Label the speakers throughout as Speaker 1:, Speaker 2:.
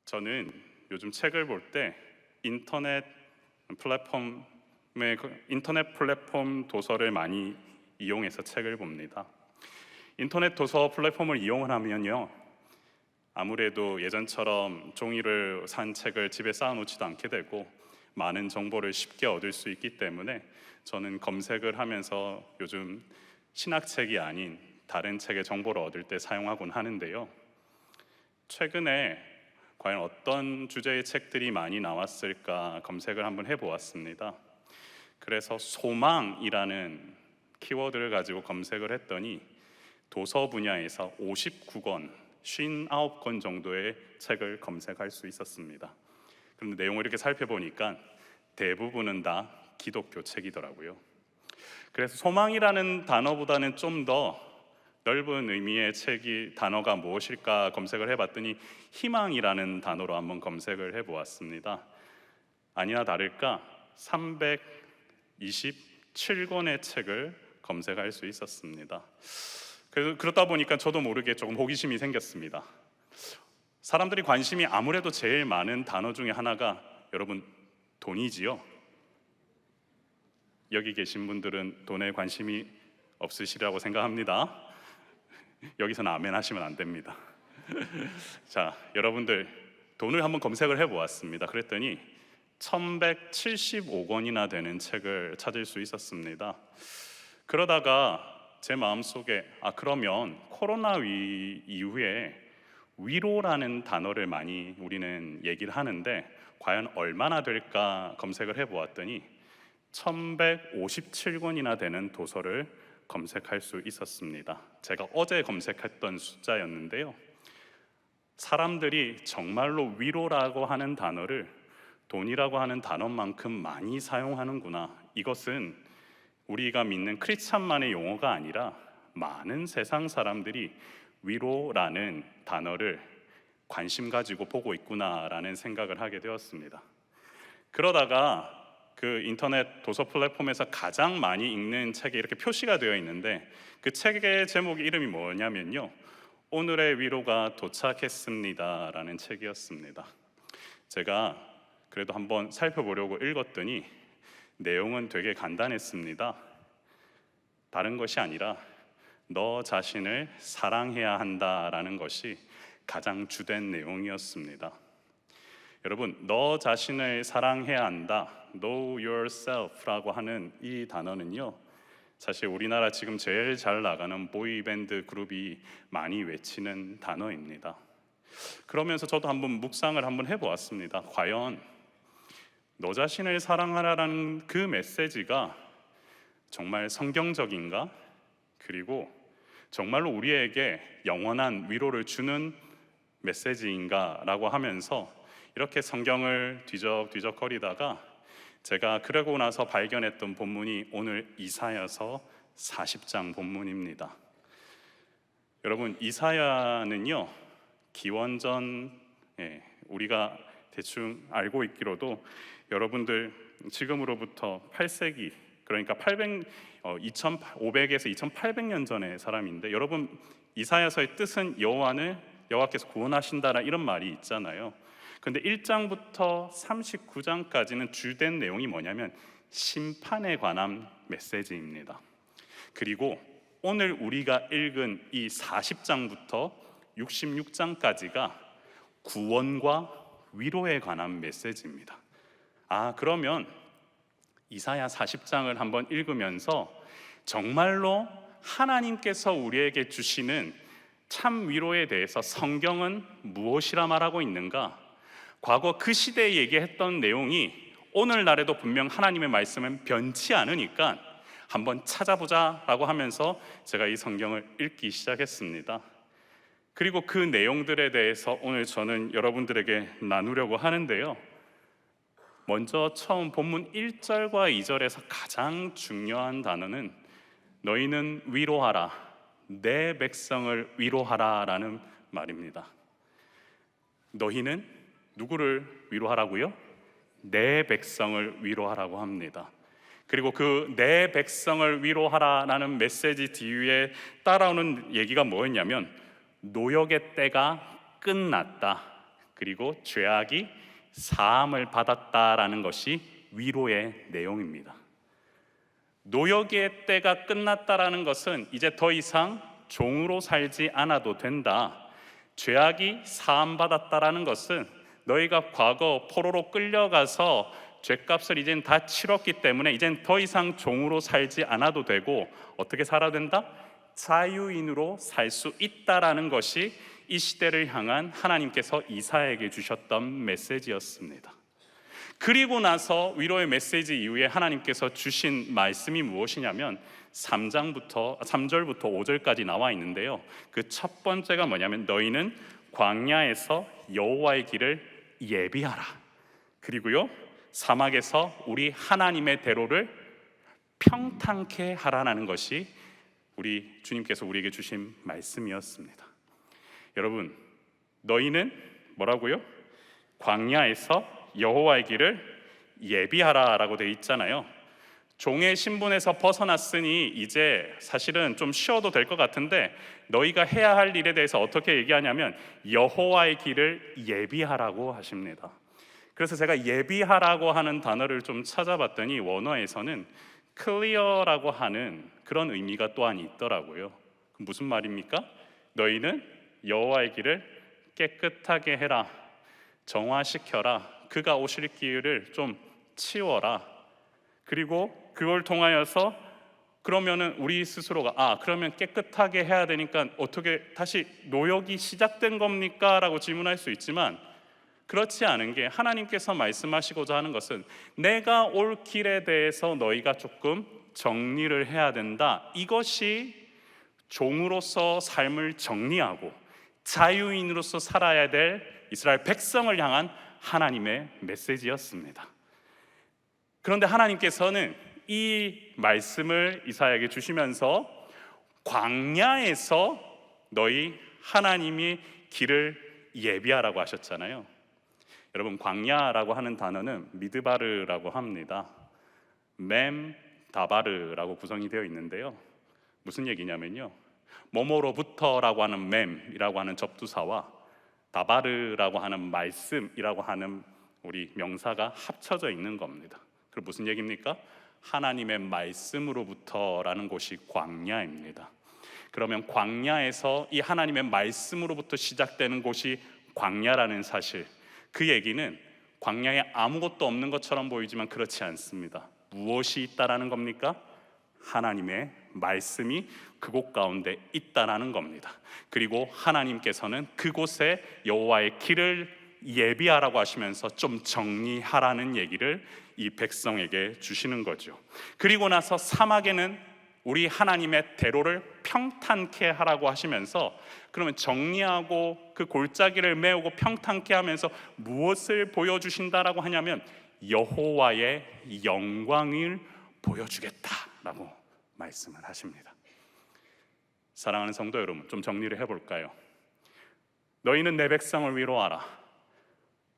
Speaker 1: 저는 요즘 책을 볼 때 인터넷 인터넷 플랫폼 도서를 많이 이용해서 책을 봅니다. 인터넷 도서 플랫폼을 이용을 하면요, 아무래도 예전처럼 종이를 산 책을 집에 쌓아놓지도 않게 되고 많은 정보를 쉽게 얻을 수 있기 때문에 저는 검색을 하면서 요즘 신학책이 아닌 다른 책의 정보를 얻을 때 사용하곤 하는데요. 최근에 과연 어떤 주제의 책들이 많이 나왔을까 검색을 한번 해보았습니다. 그래서 소망이라는 키워드를 가지고 검색을 했더니 도서 분야에서 59권, 59권 정도의 책을 검색할 수 있었습니다. 그런데 내용을 이렇게 살펴보니까 대부분은 다 기독교 책이더라고요. 그래서 소망이라는 단어보다는 좀 더 넓은 의미의 단어가 무엇일까 검색을 해봤더니 희망이라는 단어로 한번 검색을 해보았습니다. 아니나 다를까 327권의 책을 검색할 수 있었습니다. 그러다 보니까 저도 모르게 조금 호기심이 생겼습니다. 사람들이 관심이 아무래도 제일 많은 단어 중에 하나가 여러분 돈이지요. 여기 계신 분들은 돈에 관심이 없으시라고 생각합니다. 여기서는 아멘 하시면 안 됩니다. 자, 여러분들 돈을 한번 검색을 해보았습니다. 그랬더니 1175권이나 되는 책을 찾을 수 있었습니다. 그러다가 제 마음속에 그러면 코로나 이후에 위로라는 단어를 많이 우리는 얘기를 하는데 과연 얼마나 될까 검색을 해보았더니 1157권이나 되는 도서를 검색할 수 있었습니다. 제가 어제 검색했던 숫자였는데요, 사람들이 정말로 위로라고 하는 단어를 돈이라고 하는 단어만큼 많이 사용하는구나. 이것은 우리가 믿는 크리스찬만의 용어가 아니라 많은 세상 사람들이 위로라는 단어를 관심 가지고 보고 있구나라는 생각을 하게 되었습니다. 그러다가 그 인터넷 도서 플랫폼에서 가장 많이 읽는 책에 이렇게 표시가 되어 있는데 그 책의 제목 이름이 뭐냐면요, 오늘의 위로가 도착했습니다 라는 책이었습니다. 제가 그래도 한번 살펴보려고 읽었더니 내용은 되게 간단했습니다. 다른 것이 아니라 너 자신을 사랑해야 한다라는 것이 가장 주된 내용이었습니다. 여러분, 너 자신을 사랑해야 한다, Know yourself라고 하는 이 단어는요, 사실 우리나라 지금 제일 잘 나가는 보이밴드 그룹이 많이 외치는 단어입니다. 그러면서 저도 한번 묵상을 한번 해보았습니다. 과연 너 자신을 사랑하라는 그 메시지가 정말 성경적인가? 그리고 정말로 우리에게 영원한 위로를 주는 메시지인가? 라고 하면서 이렇게 성경을 뒤적뒤적거리다가 제가 그러고 나서 발견했던 본문이 오늘 이사야서 40장 본문입니다. 여러분, 이사야는요, 기원전 우리가 대충 알고 있기로도 여러분들 지금으로부터 8세기, 그러니까 2500에서 2800년 전의 사람인데, 여러분 이사야서의 뜻은 여호와께서 구원하신다라 이런 말이 있잖아요. 근데 1장부터 39장까지는 주된 내용이 뭐냐면 심판에 관한 메시지입니다. 그리고 오늘 우리가 읽은 이 40장부터 66장까지가 구원과 위로에 관한 메시지입니다. 그러면 이사야 40장을 한번 읽으면서 정말로 하나님께서 우리에게 주시는 참 위로에 대해서 성경은 무엇이라 말하고 있는가? 과거 그 시대에 얘기했던 내용이 오늘날에도 분명 하나님의 말씀은 변치 않으니까 한번 찾아보자 라고 하면서 제가 이 성경을 읽기 시작했습니다. 그리고 그 내용들에 대해서 오늘 저는 여러분들에게 나누려고 하는데요, 먼저 처음 본문 1절과 2절에서 가장 중요한 단어는 너희는 위로하라, 내 백성을 위로하라 라는 말입니다. 너희는 누구를 위로하라고요? 내 백성을 위로하라고 합니다. 그리고 그 내 백성을 위로하라라는 메시지 뒤에 따라오는 얘기가 뭐였냐면 노역의 때가 끝났다. 그리고 죄악이 사함을 받았다라는 것이 위로의 내용입니다. 노역의 때가 끝났다라는 것은 이제 더 이상 종으로 살지 않아도 된다. 죄악이 사함받았다라는 것은 너희가 과거 포로로 끌려가서 죄값을 이젠 다 치렀기 때문에 이젠 더 이상 종으로 살지 않아도 되고 어떻게 살아야 된다? 자유인으로 살 수 있다라는 것이 이 시대를 향한 하나님께서 이사야에게 주셨던 메시지였습니다. 그리고 나서 위로의 메시지 이후에 하나님께서 주신 말씀이 무엇이냐면 3절부터 5절까지 나와 있는데요. 그 첫 번째가 뭐냐면 너희는 광야에서 여호와의 길을 예비하라. 그리고요, 사막에서 우리 하나님의 대로를 평탄케 하라는 것이 우리 주님께서 우리에게 주신 말씀이었습니다. 여러분, 너희는 뭐라고요? 광야에서 여호와의 길을 예비하라라고 되어 있잖아요. 종의 신분에서 벗어났으니 이제 사실은 좀 쉬어도 될 것 같은데 너희가 해야 할 일에 대해서 어떻게 얘기하냐면 여호와의 길을 예비하라고 하십니다. 그래서 제가 예비하라고 하는 단어를 좀 찾아봤더니 원어에서는 clear라고 하는 그런 의미가 또한 있더라고요. 무슨 말입니까? 너희는 여호와의 길을 깨끗하게 해라, 정화시켜라, 그가 오실 길을 좀 치워라. 그리고 그걸 통하여서 그러면은 우리 스스로가 그러면 깨끗하게 해야 되니까 어떻게 다시 노역이 시작된 겁니까? 라고 질문할 수 있지만 그렇지 않은 게 하나님께서 말씀하시고자 하는 것은 내가 올 길에 대해서 너희가 조금 정리를 해야 된다. 이것이 종으로서 삶을 정리하고 자유인으로서 살아야 될 이스라엘 백성을 향한 하나님의 메시지였습니다. 그런데 하나님께서는 이 말씀을 이사야에게 주시면서 광야에서 너희 하나님이 길을 예비하라고 하셨잖아요. 여러분, 광야라고 하는 단어는 미드바르라고 합니다. 맴, 다바르라고 구성이 되어 있는데요. 무슨 얘기냐면요, 뭐뭐로부터라고 하는 맴이라고 하는 접두사와 다바르라고 하는 말씀이라고 하는 우리 명사가 합쳐져 있는 겁니다. 그럼 무슨 얘기입니까? 하나님의 말씀으로부터라는 곳이 광야입니다. 그러면 광야에서 이 하나님의 말씀으로부터 시작되는 곳이 광야라는 사실, 그 얘기는 광야에 아무것도 없는 것처럼 보이지만 그렇지 않습니다. 무엇이 있다라는 겁니까? 하나님의 말씀이 그곳 가운데 있다라는 겁니다. 그리고 하나님께서는 그곳에 여호와의 길을 예비하라고 하시면서 좀 정리하라는 얘기를 이 백성에게 주시는 거죠. 그리고 나서 사막에는 우리 하나님의 대로를 평탄케 하라고 하시면서 그러면 정리하고 그 골짜기를 메우고 평탄케 하면서 무엇을 보여주신다라고 하냐면 여호와의 영광을 보여주겠다라고 말씀을 하십니다. 사랑하는 성도 여러분, 좀 정리를 해볼까요? 너희는 내 백성을 위로하라.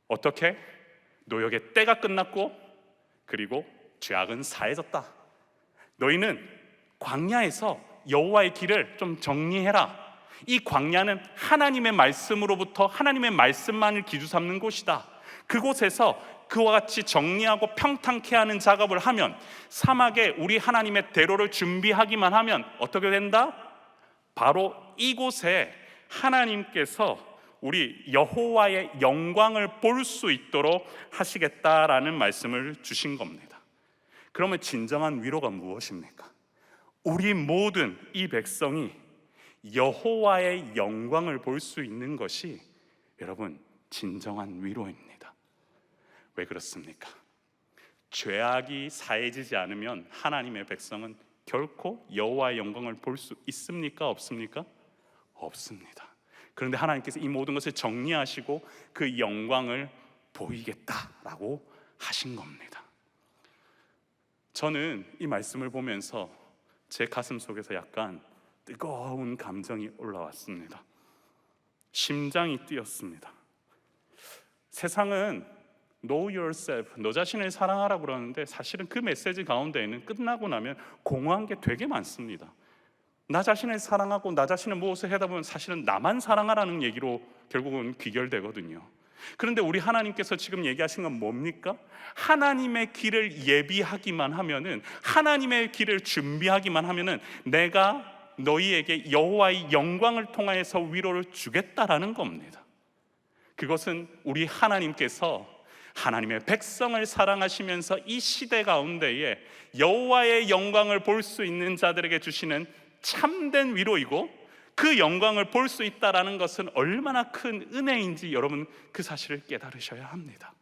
Speaker 1: 어떻게? 노역의 때가 끝났고 그리고 죄악은 사해졌다. 너희는 광야에서 여호와의 길을 좀 정리해라. 이 광야는 하나님의 말씀으로부터 하나님의 말씀만을 기준 삼는 곳이다. 그곳에서 그와 같이 정리하고 평탄케 하는 작업을 하면, 사막에 우리 하나님의 대로를 준비하기만 하면 어떻게 된다? 바로 이곳에 하나님께서 우리 여호와의 영광을 볼 수 있도록 하시겠다라는 말씀을 주신 겁니다. 그러면 진정한 위로가 무엇입니까? 우리 모든 이 백성이 여호와의 영광을 볼 수 있는 것이 여러분 진정한 위로입니다. 왜 그렇습니까? 죄악이 사해지지 않으면 하나님의 백성은 결코 여호와의 영광을 볼 수 있습니까? 없습니까? 없습니다. 그런데 하나님께서 이 모든 것을 정리하시고 그 영광을 보이겠다라고 하신 겁니다. 저는 이 말씀을 보면서 제 가슴 속에서 약간 뜨거운 감정이 올라왔습니다. 심장이 뛰었습니다. 세상은 Know yourself, 너 자신을 사랑하라고 그러는데 사실은 그 메시지 가운데에는 끝나고 나면 공허한 게 되게 많습니다. 나 자신을 사랑하고 나 자신을 무엇을 하다 보면 사실은 나만 사랑하라는 얘기로 결국은 귀결되거든요. 그런데 우리 하나님께서 지금 얘기하신 건 뭡니까? 하나님의 길을 예비하기만 하면은, 하나님의 길을 준비하기만 하면은 내가 너희에게 여호와의 영광을 통하여서 위로를 주겠다라는 겁니다. 그것은 우리 하나님께서 하나님의 백성을 사랑하시면서 이 시대 가운데에 여호와의 영광을 볼 수 있는 자들에게 주시는 참된 위로이고, 그 영광을 볼 수 있다라는 것은 얼마나 큰 은혜인지 여러분 그 사실을 깨달으셔야 합니다.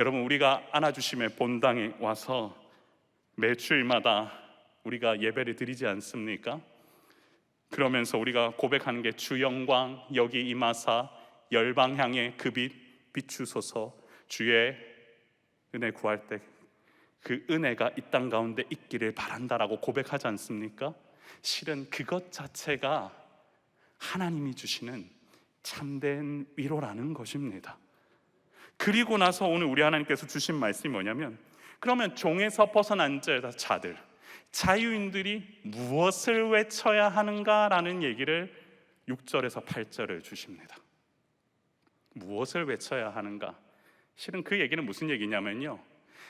Speaker 1: 여러분, 우리가 안아주심의 본당에 와서 매 주일마다 우리가 예배를 드리지 않습니까? 그러면서 우리가 고백하는 게 주 영광 여기 임하사 열방 향해 그 빛 비추소서, 주의 은혜 구할 때 그 은혜가 이 땅 가운데 있기를 바란다라고 고백하지 않습니까? 실은 그것 자체가 하나님이 주시는 참된 위로라는 것입니다. 그리고 나서 오늘 우리 하나님께서 주신 말씀이 뭐냐면, 그러면 종에서 벗어난 자들, 자유인들이 무엇을 외쳐야 하는가라는 얘기를 6절에서 8절을 주십니다. 무엇을 외쳐야 하는가? 실은 그 얘기는 무슨 얘기냐면요,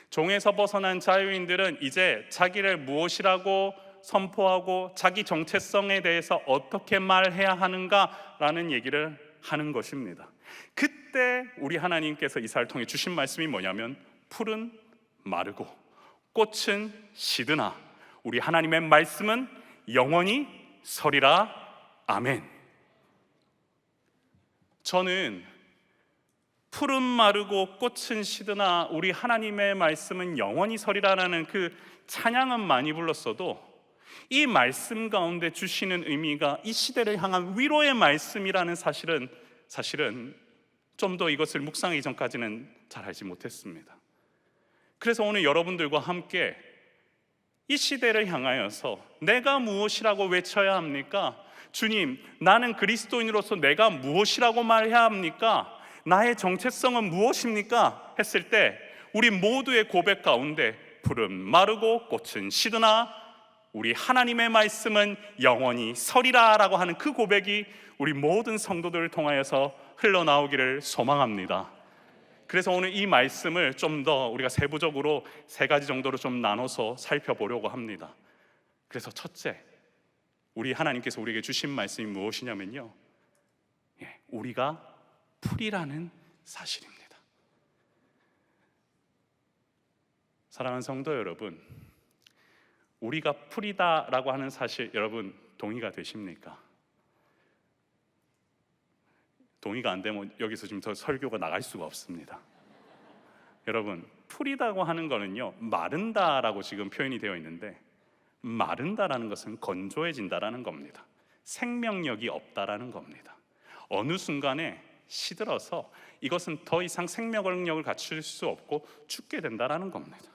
Speaker 1: 종에서 벗어난 자유인들은 이제 자기를 무엇이라고 선포하고 자기 정체성에 대해서 어떻게 말해야 하는가라는 얘기를 하는 것입니다. 그때 우리 하나님께서 이사를 통해 주신 말씀이 뭐냐면, 풀은 마르고 꽃은 시드나 우리 하나님의 말씀은 영원히 서리라. 아멘. 저는 풀은 마르고 꽃은 시드나 우리 하나님의 말씀은 영원히 서리라라는 그 찬양은 많이 불렀어도, 이 말씀 가운데 주시는 의미가 이 시대를 향한 위로의 말씀이라는 사실은 좀 더 이것을 묵상하기 전까지는 잘 알지 못했습니다. 그래서 오늘 여러분들과 함께 이 시대를 향하여서 내가 무엇이라고 외쳐야 합니까? 주님, 나는 그리스도인으로서 내가 무엇이라고 말해야 합니까? 나의 정체성은 무엇입니까? 했을 때 우리 모두의 고백 가운데 풀은 마르고 꽃은 시드나 우리 하나님의 말씀은 영원히 서리라 라고 하는 그 고백이 우리 모든 성도들을 통하여서 흘러나오기를 소망합니다. 그래서 오늘 이 말씀을 좀 더 우리가 세부적으로 3가지 정도로 좀 나눠서 살펴보려고 합니다. 그래서 첫째, 우리 하나님께서 우리에게 주신 말씀이 무엇이냐면요, 우리가 풀이라는 사실입니다. 사랑하는 성도 여러분, 우리가 풀이다라고 하는 사실 여러분 동의가 되십니까? 동의가 안 되면 여기서 지금 더 설교가 나갈 수가 없습니다. 여러분, 풀이다고 하는 거는요, 마른다라고 지금 표현이 되어 있는데, 마른다라는 것은 건조해진다라는 겁니다. 생명력이 없다라는 겁니다. 어느 순간에 시들어서 이것은 더 이상 생명력을 갖출 수 없고 죽게 된다라는 겁니다.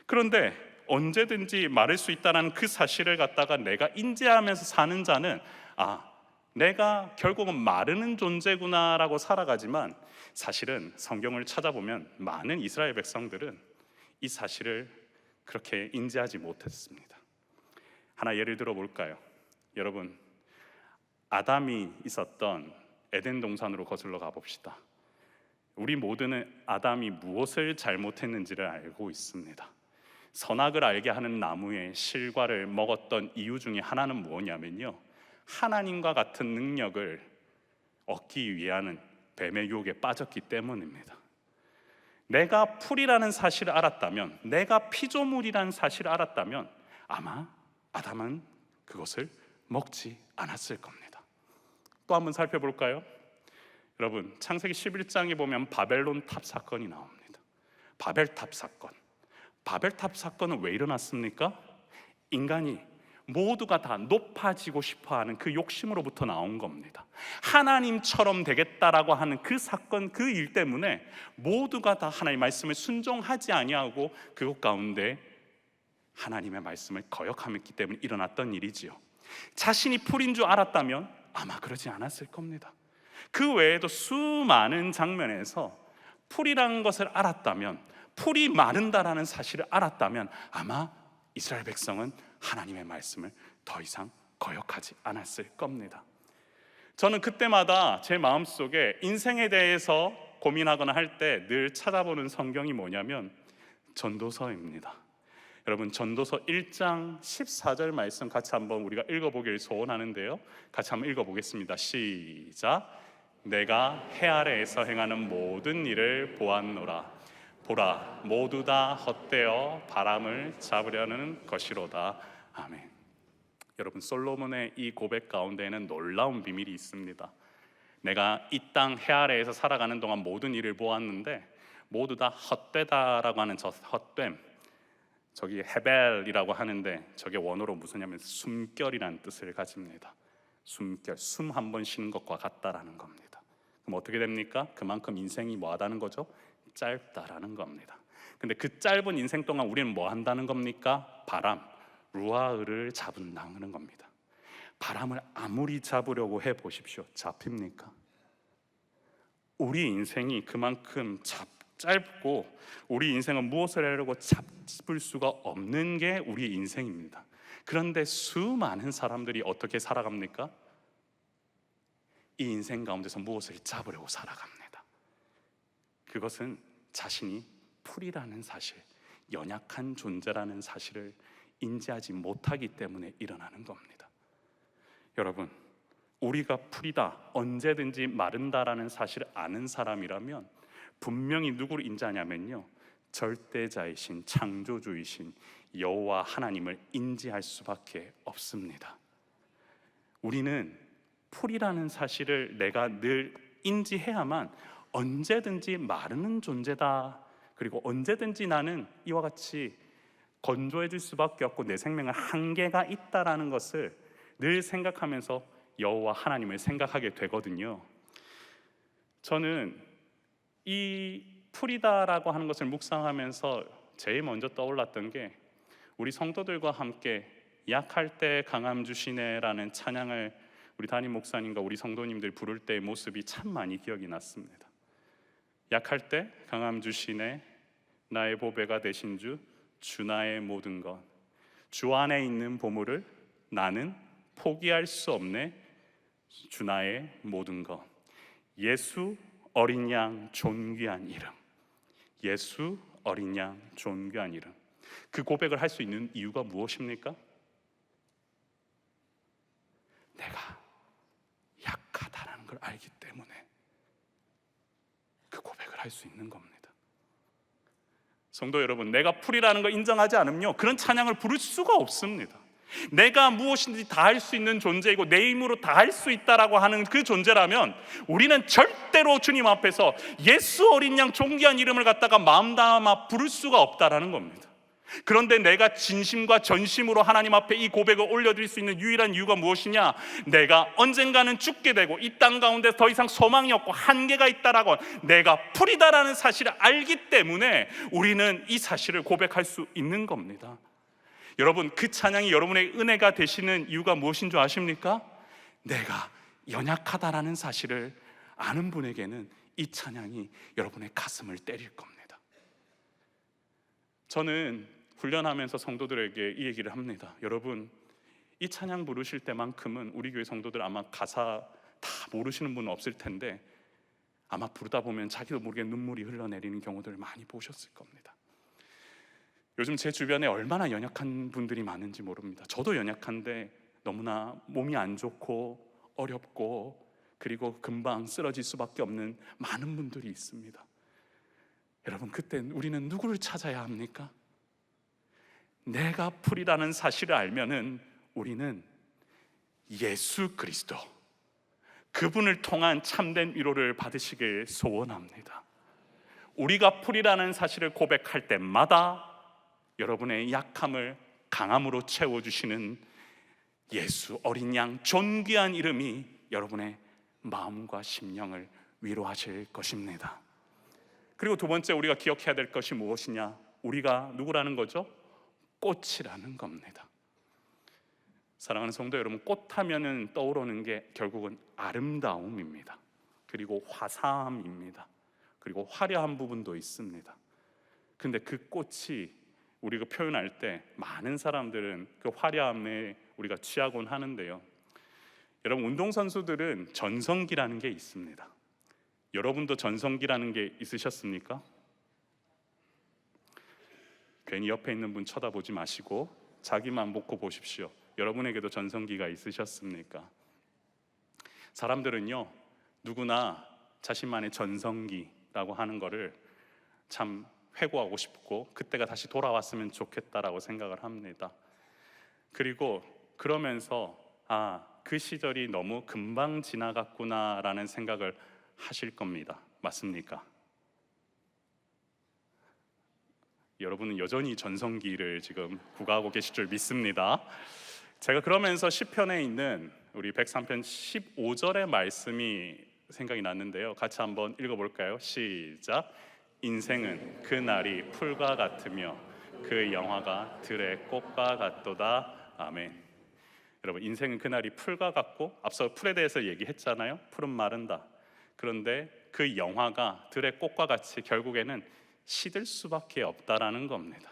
Speaker 1: 그런데 언제든지 마를 수 있다는 그 사실을 갖다가 내가 인지하면서 사는 자는, 내가 결국은 마르는 존재구나라고 살아가지만, 사실은 성경을 찾아보면 많은 이스라엘 백성들은 이 사실을 그렇게 인지하지 못했습니다. 하나 예를 들어 볼까요? 여러분, 아담이 있었던 에덴 동산으로 거슬러 가봅시다. 우리 모두는 아담이 무엇을 잘못했는지를 알고 있습니다. 선악을 알게 하는 나무의 실과를 먹었던 이유 중에 하나는 무엇이냐면요, 하나님과 같은 능력을 얻기 위한 뱀의 유혹에 빠졌기 때문입니다. 내가 풀이라는 사실을 알았다면, 내가 피조물이라는 사실을 알았다면 아마 아담은 그것을 먹지 않았을 겁니다. 또 한번 살펴볼까요? 여러분, 창세기 11장에 보면 바벨론 탑 사건이 나옵니다. 바벨탑 사건. 바벨탑 사건은 왜 일어났습니까? 인간이 모두가 다 높아지고 싶어하는 그 욕심으로부터 나온 겁니다. 하나님처럼 되겠다라고 하는 그 사건, 그 일 때문에 모두가 다 하나님의 말씀을 순종하지 아니하고 그것 가운데 하나님의 말씀을 거역함했기 때문에 일어났던 일이지요. 자신이 풀인 줄 알았다면 아마 그러지 않았을 겁니다. 그 외에도 수많은 장면에서 풀이라는 것을 알았다면, 풀이 마른다라는 사실을 알았다면 아마 이스라엘 백성은 하나님의 말씀을 더 이상 거역하지 않았을 겁니다. 저는 그때마다 제 마음속에 인생에 대해서 고민하거나 할 때 늘 찾아보는 성경이 뭐냐면 전도서입니다. 여러분, 전도서 1장 14절 말씀 같이 한번 우리가 읽어보길 소원하는데요, 같이 한번 읽어보겠습니다. 시작. 내가 해 아래에서 행하는 모든 일을 보았노라. 보라, 모두 다 헛되어 바람을 잡으려는 것이로다. 아멘. 여러분, 솔로몬의 이 고백 가운데에는 놀라운 비밀이 있습니다. 내가 이 땅 해 아래에서 살아가는 동안 모든 일을 보았는데 모두 다 헛되다라고 하는 저 헛됨, 저기 헤벨이라고 하는데 저게 원어로 무슨냐면 숨결이라는 뜻을 가집니다. 숨결, 숨 한 번 쉬는 것과 같다라는 겁니다. 그럼 어떻게 됩니까? 그만큼 인생이 뭐하다는 거죠? 짧다라는 겁니다. 근데 그 짧은 인생 동안 우리는 뭐 한다는 겁니까? 바람, 루아흐를 잡는다는 겁니다. 바람을 아무리 잡으려고 해보십시오. 잡힙니까? 우리 인생이 그만큼 짧고 우리 인생은 무엇을 하려고 잡을 수가 없는 게 우리 인생입니다. 그런데 수많은 사람들이 어떻게 살아갑니까? 이 인생 가운데서 무엇을 잡으려고 살아갑니다. 그것은 자신이 풀이라는 사실, 연약한 존재라는 사실을 인지하지 못하기 때문에 일어나는 겁니다. 여러분, 우리가 풀이다, 언제든지 마른다라는 사실을 아는 사람이라면 분명히 누구를 인지하냐면요, 절대자이신 창조주이신 여호와 하나님을 인지할 수밖에 없습니다. 우리는 풀이라는 사실을 내가 늘 인지해야만 언제든지 마르는 존재다, 그리고 언제든지 나는 이와 같이 건조해질 수밖에 없고 내 생명에 한계가 있다라는 것을 늘 생각하면서 여호와 하나님을 생각하게 되거든요. 저는 이 풀이다라고 하는 것을 묵상하면서 제일 먼저 떠올랐던 게 우리 성도들과 함께 약할 때 강함 주시네라는 찬양을 우리 담임 목사님과 우리 성도님들 부를 때의 모습이 참 많이 기억이 났습니다. 약할 때 강함 주시네, 나의 보배가 되신 주, 주 나의 모든 것, 주 안에 있는 보물을 나는 포기할 수 없네, 주 나의 모든 것. 예수 어린 양 존귀한 이름, 예수 어린 양 존귀한 이름. 그 고백을 할 수 있는 이유가 무엇입니까? 내가 약하다는 걸 알기 때문에 그 고백을 할 수 있는 겁니다. 성도 여러분, 내가 풀이라는 걸 인정하지 않으면요, 그런 찬양을 부를 수가 없습니다. 내가 무엇인지 다 할 수 있는 존재이고 내 힘으로 다 할 수 있다라고 하는 그 존재라면 우리는 절대로 주님 앞에서 예수 어린 양 존귀한 이름을 갖다가 마음 담아 부를 수가 없다라는 겁니다. 그런데 내가 진심과 전심으로 하나님 앞에 이 고백을 올려드릴 수 있는 유일한 이유가 무엇이냐? 내가 언젠가는 죽게 되고 이 땅 가운데 더 이상 소망이 없고 한계가 있다라고 내가 풀이다라는 사실을 알기 때문에 우리는 이 사실을 고백할 수 있는 겁니다. 여러분, 그 찬양이 여러분의 은혜가 되시는 이유가 무엇인 줄 아십니까? 내가 연약하다라는 사실을 아는 분에게는 이 찬양이 여러분의 가슴을 때릴 겁니다. 저는 훈련하면서 성도들에게 이 얘기를 합니다. 여러분, 이 찬양 부르실 때만큼은 우리 교회 성도들 아마 가사 다 모르시는 분은 없을 텐데 아마 부르다 보면 자기도 모르게 눈물이 흘러내리는 경우들을 많이 보셨을 겁니다. 요즘 제 주변에 얼마나 연약한 분들이 많은지 모릅니다. 저도 연약한데 너무나 몸이 안 좋고 어렵고 그리고 금방 쓰러질 수밖에 없는 많은 분들이 있습니다. 여러분, 그때 우리는 누구를 찾아야 합니까? 내가 풀이라는 사실을 알면은 우리는 예수 그리스도, 그분을 통한 참된 위로를 받으시길 소원합니다. 우리가 풀이라는 사실을 고백할 때마다 여러분의 약함을 강함으로 채워주시는 예수 어린 양 존귀한 이름이 여러분의 마음과 심령을 위로하실 것입니다. 그리고 두 번째 우리가 기억해야 될 것이 무엇이냐? 우리가 누구라는 거죠? 꽃이라는 겁니다. 사랑하는 성도 여러분, 꽃하면은 떠오르는 게 결국은 아름다움입니다. 그리고 화사함입니다. 그리고 화려한 부분도 있습니다. 근데 그 꽃이 우리가 표현할 때 많은 사람들은 그 화려함에 우리가 취하곤 하는데요, 여러분, 운동선수들은 전성기라는 게 있습니다. 여러분도 전성기라는 게 있으셨습니까? 괜히 옆에 있는 분 쳐다보지 마시고 자기만 놓고 보십시오. 여러분에게도 전성기가 있으셨습니까? 사람들은요, 누구나 자신만의 전성기라고 하는 거를 참 회고하고 싶고 그때가 다시 돌아왔으면 좋겠다라고 생각을 합니다. 그리고 그러면서 그 시절이 너무 금방 지나갔구나라는 생각을 하실 겁니다. 맞습니까? 여러분은 여전히 전성기를 지금 구가하고 계실 줄 믿습니다. 제가 그러면서 시편에 있는 우리 103편 15절의 말씀이 생각이 났는데요. 같이 한번 읽어볼까요? 시작. 인생은 그 날이 풀과 같으며 그 영화가 들의 꽃과 같도다. 아멘. 여러분, 인생은 그 날이 풀과 같고, 앞서 풀에 대해서 얘기했잖아요. 풀은 마른다. 그런데 그 영화가 들의 꽃과 같이 결국에는 시들 수밖에 없다라는 겁니다.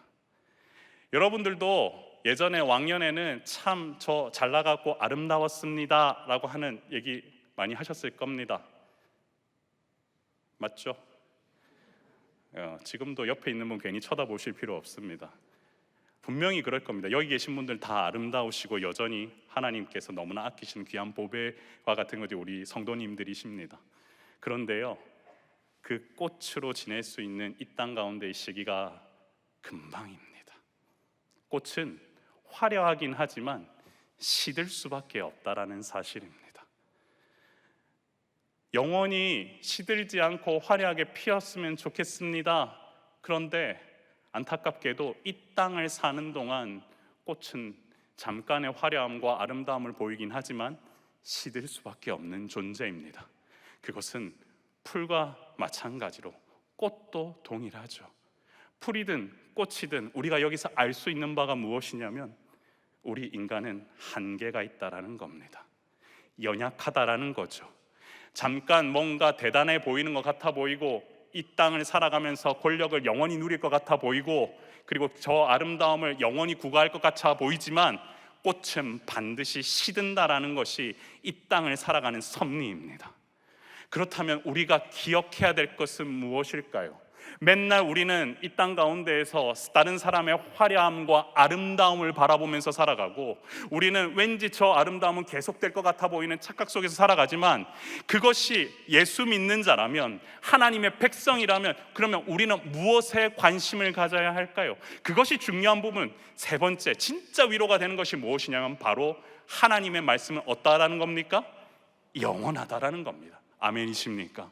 Speaker 1: 여러분들도 예전에 왕년에는 참 저 잘 나가고 아름다웠습니다 라고 하는 얘기 많이 하셨을 겁니다. 맞죠? 지금도 옆에 있는 분 괜히 쳐다보실 필요 없습니다. 분명히 그럴 겁니다. 여기 계신 분들 다 아름다우시고 여전히 하나님께서 너무나 아끼시는 귀한 보배와 같은 것이 우리 성도님들이십니다. 그런데요, 그 꽃으로 지낼 수 있는 이 땅 가운데의 시기가 금방입니다. 꽃은 화려하긴 하지만 시들 수밖에 없다라는 사실입니다. 영원히 시들지 않고 화려하게 피었으면 좋겠습니다. 그런데 안타깝게도 이 땅을 사는 동안 꽃은 잠깐의 화려함과 아름다움을 보이긴 하지만 시들 수밖에 없는 존재입니다. 그것은 풀과 마찬가지로 꽃도 동일하죠. 풀이든 꽃이든 우리가 여기서 알 수 있는 바가 무엇이냐면 우리 인간은 한계가 있다라는 겁니다. 연약하다라는 거죠. 잠깐 뭔가 대단해 보이는 것 같아 보이고 이 땅을 살아가면서 권력을 영원히 누릴 것 같아 보이고 그리고 저 아름다움을 영원히 구가할 것 같아 보이지만 꽃은 반드시 시든다라는 것이 이 땅을 살아가는 섭리입니다. 그렇다면 우리가 기억해야 될 것은 무엇일까요? 맨날 우리는 이 땅 가운데에서 다른 사람의 화려함과 아름다움을 바라보면서 살아가고 우리는 왠지 저 아름다움은 계속될 것 같아 보이는 착각 속에서 살아가지만 그것이 예수 믿는 자라면 하나님의 백성이라면 그러면 우리는 무엇에 관심을 가져야 할까요? 그것이 중요한 부분. 세 번째, 진짜 위로가 되는 것이 무엇이냐면 바로 하나님의 말씀은 어떠하다는 겁니까? 영원하다라는 겁니다. 아멘이십니까?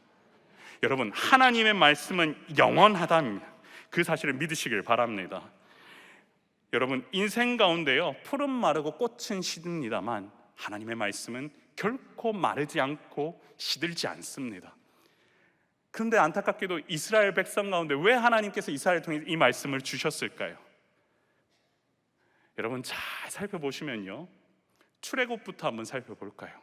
Speaker 1: 여러분, 하나님의 말씀은 영원하답니다. 그 사실을 믿으시길 바랍니다. 여러분, 인생 가운데요, 풀은 마르고 꽃은 시듭니다만 하나님의 말씀은 결코 마르지 않고 시들지 않습니다. 그런데 안타깝게도 이스라엘 백성 가운데 왜 하나님께서 이스라엘을 통해 이 말씀을 주셨을까요? 여러분, 잘 살펴보시면요, 출애굽부터 한번 살펴볼까요?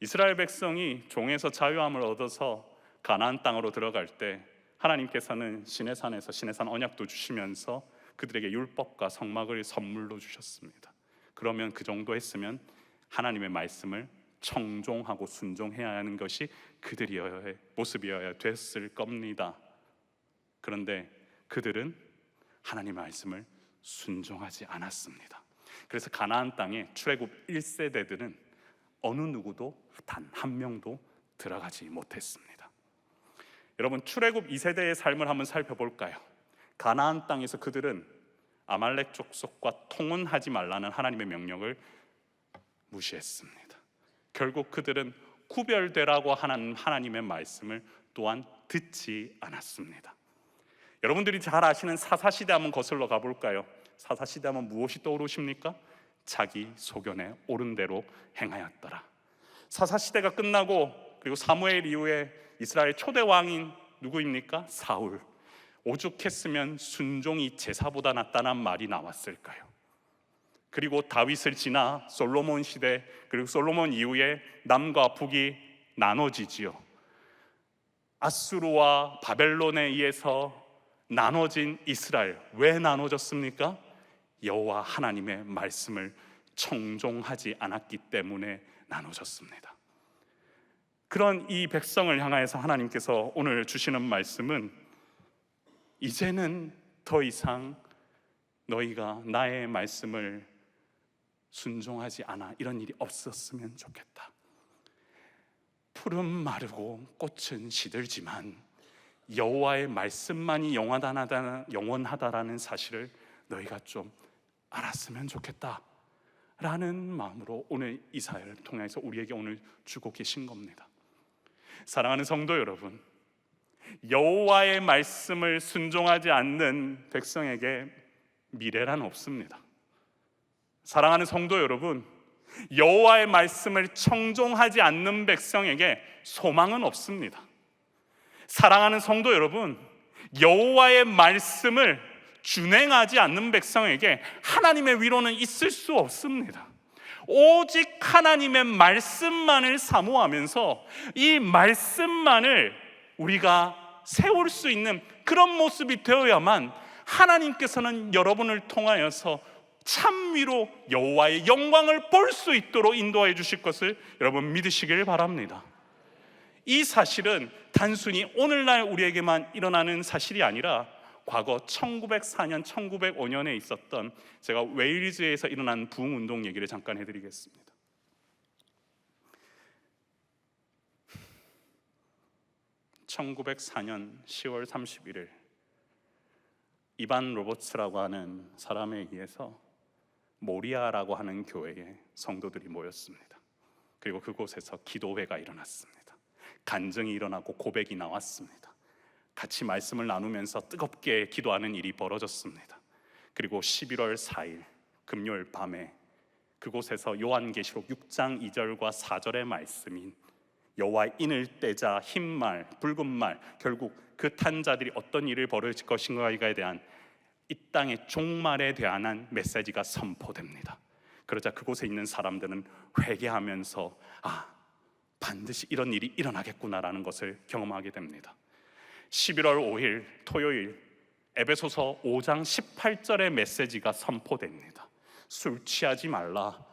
Speaker 1: 이스라엘 백성이 종에서 자유함을 얻어서 가나안 땅으로 들어갈 때 하나님께서는 시내산에서 시내산 언약도 주시면서 그들에게 율법과 성막을 선물로 주셨습니다. 그러면 그 정도 했으면 하나님의 말씀을 청종하고 순종해야 하는 것이 그들의 모습이어야 됐을 겁니다. 그런데 그들은 하나님의 말씀을 순종하지 않았습니다. 그래서 가나안 땅에 출애굽 1세대들은 어느 누구도 단 한 명도 들어가지 못했습니다. 여러분, 출애굽 2세대의 삶을 한번 살펴볼까요? 가나안 땅에서 그들은 아말렉 족속과 통혼하지 말라는 하나님의 명령을 무시했습니다. 결국 그들은 구별되라고 하는 하나님의 말씀을 또한 듣지 않았습니다. 여러분들이 잘 아시는 사사시대 한번 거슬러 가볼까요? 사사시대 하면 무엇이 떠오르십니까? 자기 소견에 옳은 대로 행하였더라. 사사시대가 끝나고 그리고 사무엘 이후에 이스라엘 초대 왕인 누구입니까? 사울. 오죽했으면 순종이 제사보다 낫다는 말이 나왔을까요? 그리고 다윗을 지나 솔로몬 시대, 그리고 솔로몬 이후에 남과 북이 나눠지지요. 아수르와 바벨론에 의해서 나눠진 이스라엘. 왜 나눠졌습니까? 여호와 하나님의 말씀을 청종하지 않았기 때문에 나눠졌습니다. 그런 이 백성을 향하여서 하나님께서 오늘 주시는 말씀은 이제는 더 이상 너희가 나의 말씀을 순종하지 않아 이런 일이 없었으면 좋겠다. 풀은 마르고 꽃은 시들지만 여호와의 말씀만이 영원하다라는 사실을 너희가 좀 알았으면 좋겠다 라는 마음으로 오늘 이 사회를 통해서 우리에게 오늘 주고 계신 겁니다. 사랑하는 성도 여러분, 여호와의 말씀을 순종하지 않는 백성에게 미래란 없습니다. 사랑하는 성도 여러분, 여호와의 말씀을 청종하지 않는 백성에게 소망은 없습니다. 사랑하는 성도 여러분, 여호와의 말씀을 준행하지 않는 백성에게 하나님의 위로는 있을 수 없습니다. 오직 하나님의 말씀만을 사모하면서 이 말씀만을 우리가 세울 수 있는 그런 모습이 되어야만 하나님께서는 여러분을 통하여서 참위로 여호와의 영광을 볼 수 있도록 인도해 주실 것을 여러분 믿으시길 바랍니다. 이 사실은 단순히 오늘날 우리에게만 일어나는 사실이 아니라 과거 1904년, 1905년에 있었던 제가 웨일즈에서 일어난 부흥운동 얘기를 잠깐 해드리겠습니다. (1904년 10월 31일) 이반 로버츠라고 하는 사람에 의해서 모리아라고 하는 교회에 성도들이 모였습니다. 그리고 그곳에서 기도회가 일어났습니다. 간증이 일어나고 고백이 나왔습니다. 같이 말씀을 나누면서 뜨겁게 기도하는 일이 벌어졌습니다. 그리고 11월 4일 금요일 밤에 그곳에서 요한계시록 6장 2절과 4절의 말씀인 여호와의 인을 떼자 흰말, 붉은 말, 결국 그 탄 자들이 어떤 일을 벌일 것인가에 대한 이 땅의 종말에 대한 메시지가 선포됩니다. 그러자 그곳에 있는 사람들은 회개하면서 반드시 이런 일이 일어나겠구나라는 것을 경험하게 됩니다. 11월 5일 토요일 에베소서 5장 18절의 메시지가 선포됩니다. 술 취하지 말라.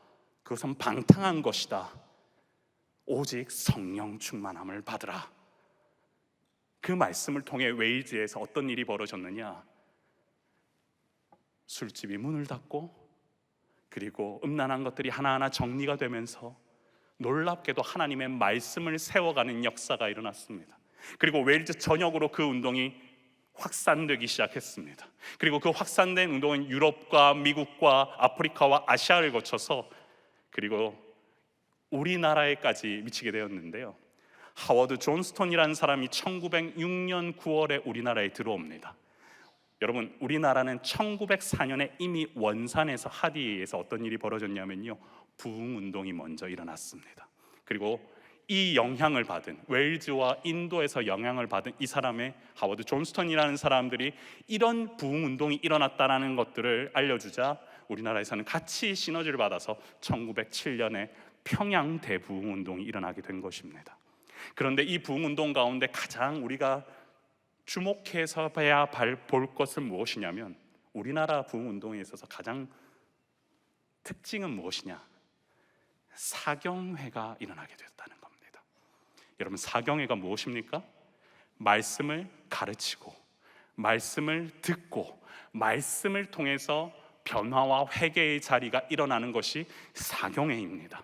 Speaker 1: 그것은 방탕한 것이다. 오직 성령 충만함을 받으라. 그 말씀을 통해 웨일즈에서 어떤 일이 벌어졌느냐? 술집이 문을 닫고 그리고 음란한 것들이 하나하나 정리가 되면서 놀랍게도 하나님의 말씀을 세워가는 역사가 일어났습니다. 그리고 웨일즈 전역으로 그 운동이 확산되기 시작했습니다. 그리고 그 확산된 운동은 유럽과 미국과 아프리카와 아시아를 거쳐서 그리고 우리나라에까지 미치게 되었는데요. 하워드 존스톤이라는 사람이 1906년 9월에 우리나라에 들어옵니다. 여러분, 우리나라는 1904년에 이미 원산에서 하디에서 어떤 일이 벌어졌냐면요, 부흥운동이 먼저 일어났습니다. 그리고 이 영향을 받은 웨일즈와 인도에서 영향을 받은 이 사람의 하워드 존스턴이라는 사람들이 이런 부흥운동이 일어났다는 것들을 알려주자 우리나라에서는 같이 시너지를 받아서 1907년에 평양 대부흥운동이 일어나게 된 것입니다. 그런데 이 부흥운동 가운데 가장 우리가 주목해서 봐야 볼 것은 무엇이냐면 우리나라 부흥운동에 있어서 가장 특징은 무엇이냐? 사경회가 일어나게 되었다는 겁니다. 여러분, 사경회가 무엇입니까? 말씀을 가르치고 말씀을 듣고 말씀을 통해서 변화와 회개의 자리가 일어나는 것이 사경회입니다.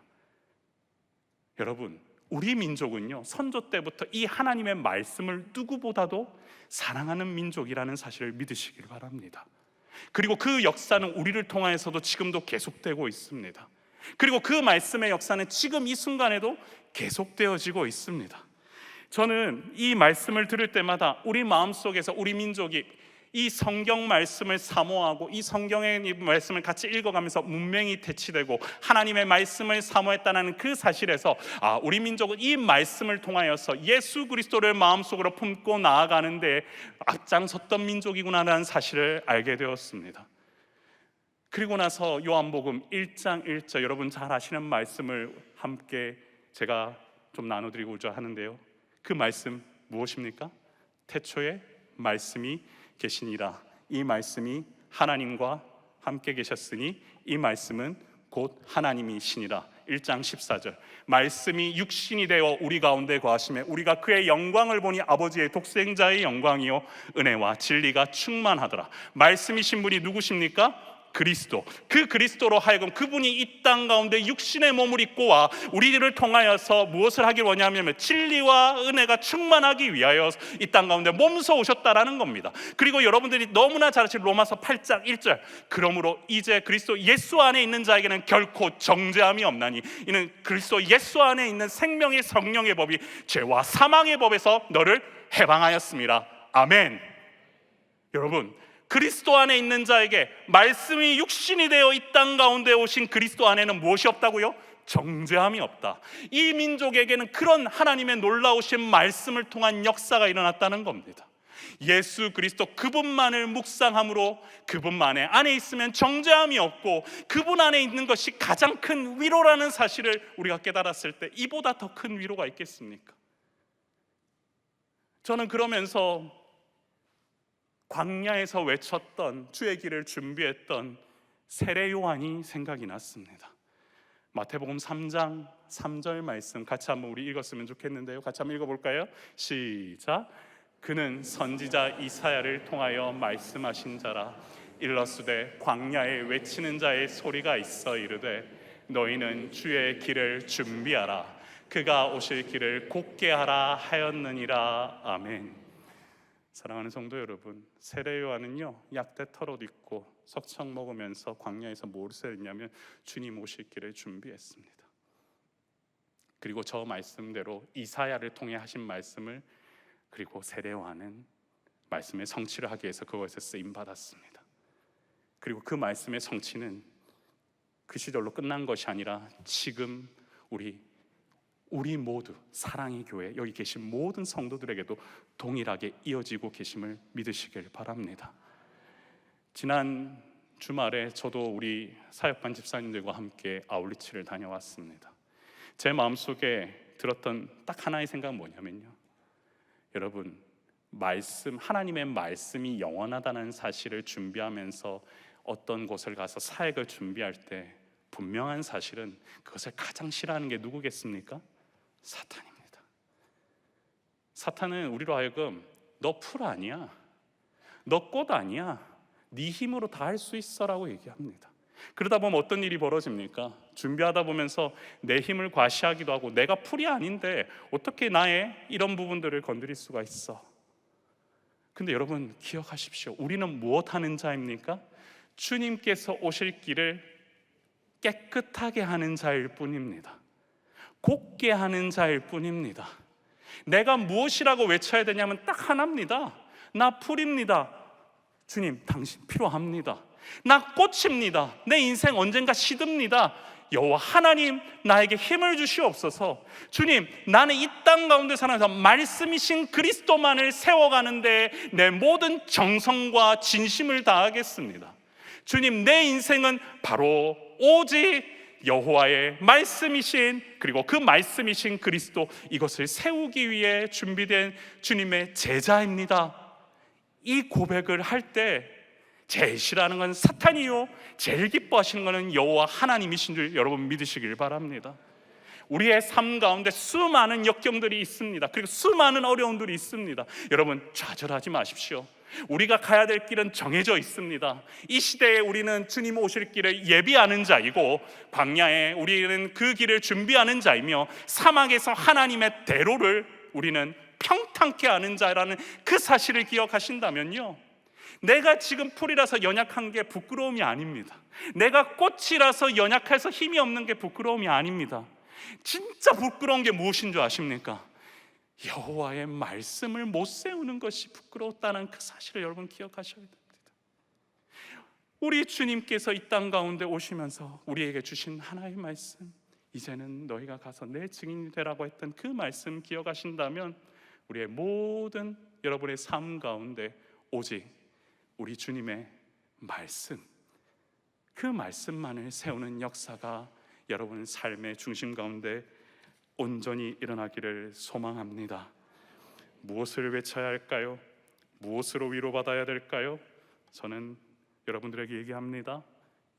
Speaker 1: 여러분, 우리 민족은요, 선조 때부터 이 하나님의 말씀을 누구보다도 사랑하는 민족이라는 사실을 믿으시길 바랍니다. 그리고 그 역사는 우리를 통하여서도 지금도 계속되고 있습니다. 그리고 그 말씀의 역사는 지금 이 순간에도 계속되어지고 있습니다. 저는 이 말씀을 들을 때마다 우리 마음속에서 우리 민족이 이 성경 말씀을 사모하고 이 성경의 말씀을 같이 읽어가면서 문명이 대치되고 하나님의 말씀을 사모했다는 그 사실에서 우리 민족은 이 말씀을 통하여서 예수 그리스도를 마음속으로 품고 나아가는데 앞장섰던 민족이구나라는 사실을 알게 되었습니다. 그리고 나서 요한복음 1장 1절, 여러분 잘 아시는 말씀을 함께 제가 좀 나눠드리고자 하는데요, 그 말씀 무엇입니까? 태초에 말씀이 계시니라. 이 말씀이 하나님과 함께 계셨으니 이 말씀은 곧 하나님이시니라. 1장 14절, 말씀이 육신이 되어 우리 가운데 거하시매 우리가 그의 영광을 보니 아버지의 독생자의 영광이요 은혜와 진리가 충만하더라. 말씀이신 분이 누구십니까? 그리스도. 그 그리스도로 하여금 그분이 이 땅 가운데 육신의 몸을 입고 와 우리들을 통하여서 무엇을 하길 원하냐면 진리와 은혜가 충만하기 위하여 이 땅 가운데 몸소 오셨다라는 겁니다. 그리고 여러분들이 너무나 잘 아시는 로마서 8장 1절, 그러므로 이제 그리스도 예수 안에 있는 자에게는 결코 정죄함이 없나니 이는 그리스도 예수 안에 있는 생명의 성령의 법이 죄와 사망의 법에서 너를 해방하였습니다. 아멘. 여러분, 그리스도 안에 있는 자에게 말씀이 육신이 되어 이 땅 가운데 오신 그리스도 안에는 무엇이 없다고요? 정죄함이 없다. 이 민족에게는 그런 하나님의 놀라우신 말씀을 통한 역사가 일어났다는 겁니다. 예수 그리스도 그분만을 묵상함으로 그분만의 안에 있으면 정죄함이 없고 그분 안에 있는 것이 가장 큰 위로라는 사실을 우리가 깨달았을 때 이보다 더 큰 위로가 있겠습니까? 저는 그러면서 광야에서 외쳤던 주의 길을 준비했던 세례 요한이 생각이 났습니다. 마태복음 3장 3절 말씀 같이 한번 우리 읽었으면 좋겠는데요. 같이 한번 읽어볼까요? 시작. 그는 선지자 이사야를 통하여 말씀하신 자라. 일러스되 광야에 외치는 자의 소리가 있어 이르되 너희는 주의 길을 준비하라. 그가 오실 길을 곧게 하라 하였느니라. 아멘. 사랑하는 성도 여러분, 세례 요한은요 약대 털옷 입고 석청 먹으면서 광야에서 무엇을 했냐면 주님 오실 길을 준비했습니다. 그리고 저 말씀대로 이사야를 통해 하신 말씀을, 그리고 세례 요한은 말씀의 성취를 하기 위해서 그것에 쓰임 받았습니다. 그리고 그 말씀의 성취는 그 시절로 끝난 것이 아니라 지금 우리 모두 사랑의 교회 여기 계신 모든 성도들에게도 동일하게 이어지고 계심을 믿으시길 바랍니다. 지난 주말에 저도 우리 사역반 집사님들과 함께 아울리치를 다녀왔습니다. 제 마음속에 들었던 딱 하나의 생각은 뭐냐면요, 여러분, 하나님의 말씀이 영원하다는 사실을 준비하면서 어떤 곳을 가서 사역을 준비할 때 분명한 사실은 그것을 가장 싫어하는 게 누구겠습니까? 사탄입니다. 사탄은 우리로 하여금 너 풀 아니야, 너 꽃 아니야, 네 힘으로 다 할 수 있어라고 얘기합니다. 그러다 보면 어떤 일이 벌어집니까? 준비하다 보면서 내 힘을 과시하기도 하고 내가 풀이 아닌데 어떻게 나의 이런 부분들을 건드릴 수가 있어. 근데 여러분 기억하십시오. 우리는 무엇 하는 자입니까? 주님께서 오실 길을 깨끗하게 하는 자일 뿐입니다. 곧게 하는 자일 뿐입니다. 내가 무엇이라고 외쳐야 되냐면 딱 하나입니다. 나 풀입니다. 주님, 당신 필요합니다. 나 꽃입니다. 내 인생 언젠가 시듭니다. 여호와 하나님, 나에게 힘을 주시옵소서. 주님, 나는 이 땅 가운데 살아서 말씀이신 그리스도만을 세워가는데 내 모든 정성과 진심을 다하겠습니다. 주님, 내 인생은 바로 오직 여호와의 말씀이신, 그리고 그 말씀이신 그리스도, 이것을 세우기 위해 준비된 주님의 제자입니다. 이 고백을 할 때 제일 싫어하는 건 사탄이요, 제일 기뻐하시는 것은 여호와 하나님이신 줄 여러분 믿으시길 바랍니다. 우리의 삶 가운데 수많은 역경들이 있습니다. 그리고 수많은 어려움들이 있습니다. 여러분 좌절하지 마십시오. 우리가 가야 될 길은 정해져 있습니다. 이 시대에 우리는 주님 오실 길을 예비하는 자이고, 광야에 우리는 그 길을 준비하는 자이며, 사막에서 하나님의 대로를 우리는 평탄케 하는 자라는 그 사실을 기억하신다면요, 내가 지금 풀이라서 연약한 게 부끄러움이 아닙니다. 내가 꽃이라서 연약해서 힘이 없는 게 부끄러움이 아닙니다. 진짜 부끄러운 게 무엇인 줄 아십니까? 여호와의 말씀을 못 세우는 것이 부끄러웠다는 그 사실을 여러분 기억하셔야 됩니다. 우리 주님께서 이 땅 가운데 오시면서 우리에게 주신 하나의 말씀, 이제는 너희가 가서 내 증인이 되라고 했던 그 말씀 기억하신다면 우리의 모든 여러분의 삶 가운데 오직 우리 주님의 말씀, 그 말씀만을 세우는 역사가 여러분 삶의 중심 가운데 온전히 일어나기를 소망합니다. 무엇을 외쳐야 할까요? 무엇으로 위로받아야 될까요? 저는 여러분들에게 얘기합니다.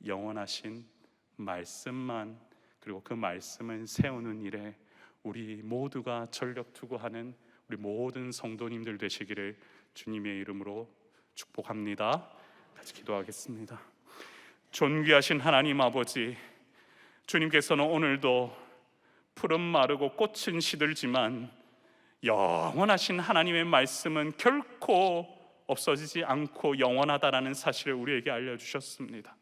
Speaker 1: 영원하신 말씀만, 그리고 그 말씀을 세우는 일에 우리 모두가 전력 투구하는 우리 모든 성도님들 되시기를 주님의 이름으로 축복합니다. 같이 기도하겠습니다. 존귀하신 하나님 아버지, 주님께서는 오늘도 푸른 마르고 꽃은 시들지만 영원하신 하나님의 말씀은 결코 없어지지 않고 영원하다라는 사실을 우리에게 알려주셨습니다.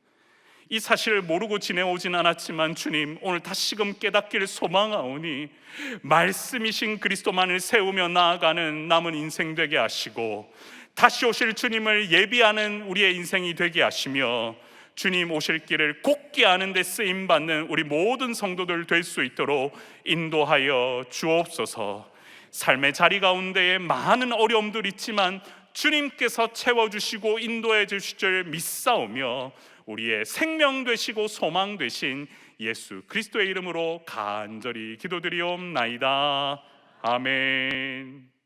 Speaker 1: 이 사실을 모르고 지내오진 않았지만 주님, 오늘 다시금 깨닫기를 소망하오니 말씀이신 그리스도만을 세우며 나아가는 남은 인생 되게 하시고 다시 오실 주님을 예비하는 우리의 인생이 되게 하시며 주님 오실 길을 곧게 아는 데 쓰임받는 우리 모든 성도들 될 수 있도록 인도하여 주옵소서. 삶의 자리 가운데에 많은 어려움들이 있지만 주님께서 채워주시고 인도해 주실 줄 믿사오며 우리의 생명 되시고 소망 되신 예수 그리스도의 이름으로 간절히 기도드리옵나이다. 아멘.